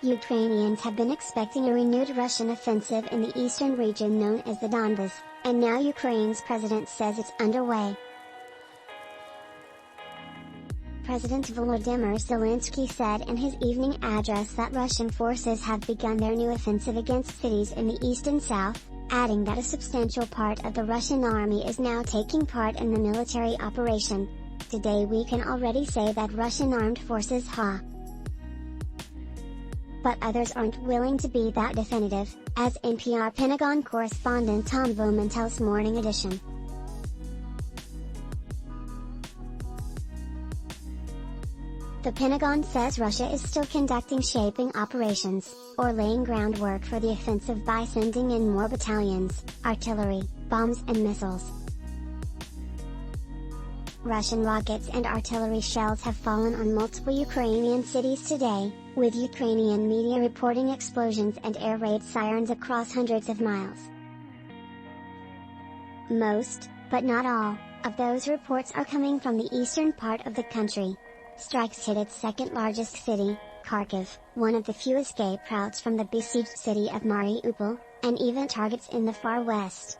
Ukrainians have been expecting a renewed Russian offensive in the eastern region known as the Donbas, and now Ukraine's president says it's underway. President Volodymyr Zelensky said in his evening address that Russian forces have begun their new offensive against cities in the east and south, adding that a substantial part of the Russian army is now taking part in the military operation. Today we can already say that Russian armed forces ha. But others aren't willing to be that definitive, as NPR Pentagon correspondent Tom Bowman tells Morning Edition. The Pentagon says Russia is still conducting shaping operations, or laying groundwork for the offensive by sending in more battalions, artillery, bombs and missiles. Russian rockets and artillery shells have fallen on multiple Ukrainian cities today, with Ukrainian media reporting explosions and air raid sirens across hundreds of miles. Most, but not all, of those reports are coming from the eastern part of the country. Strikes hit its second-largest city, Kharkiv, one of the few escape routes from the besieged city of Mariupol, and even targets in the far west.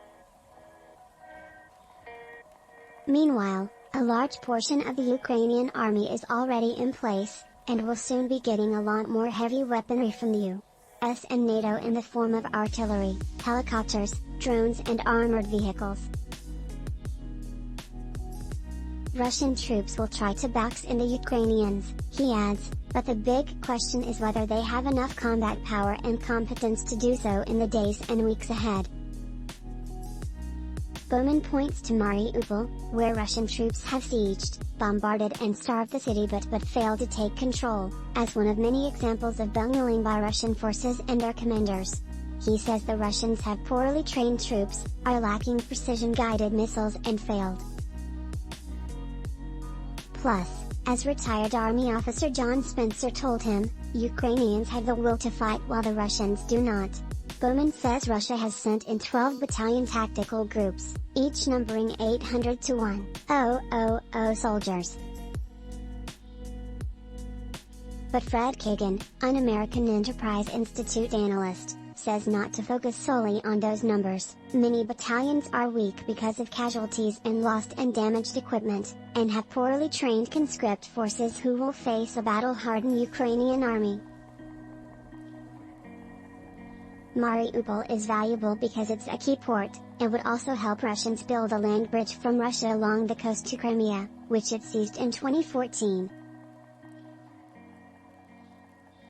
Meanwhile, a large portion of the Ukrainian army is already in place, and will soon be getting a lot more heavy weaponry from the U.S. and NATO in the form of artillery, helicopters, drones and armored vehicles. Russian troops will try to box in the Ukrainians, he adds, but the big question is whether they have enough combat power and competence to do so in the days and weeks ahead. Bowman points to Mariupol, where Russian troops have sieged, bombarded and starved the city but failed to take control, as one of many examples of bungling by Russian forces and their commanders. He says the Russians have poorly trained troops, are lacking precision-guided missiles and failed. Plus, as retired Army officer John Spencer told him, Ukrainians have the will to fight while the Russians do not. Bowman says Russia has sent in 12 battalion tactical groups, each numbering 800 to 1,000 soldiers. But Fred Kagan, an American Enterprise Institute analyst, says not to focus solely on those numbers. Many battalions are weak because of casualties and lost and damaged equipment, and have poorly trained conscript forces who will face a battle-hardened Ukrainian army. Mariupol is valuable because it's a key port, and would also help Russians build a land bridge from Russia along the coast to Crimea, which it seized in 2014.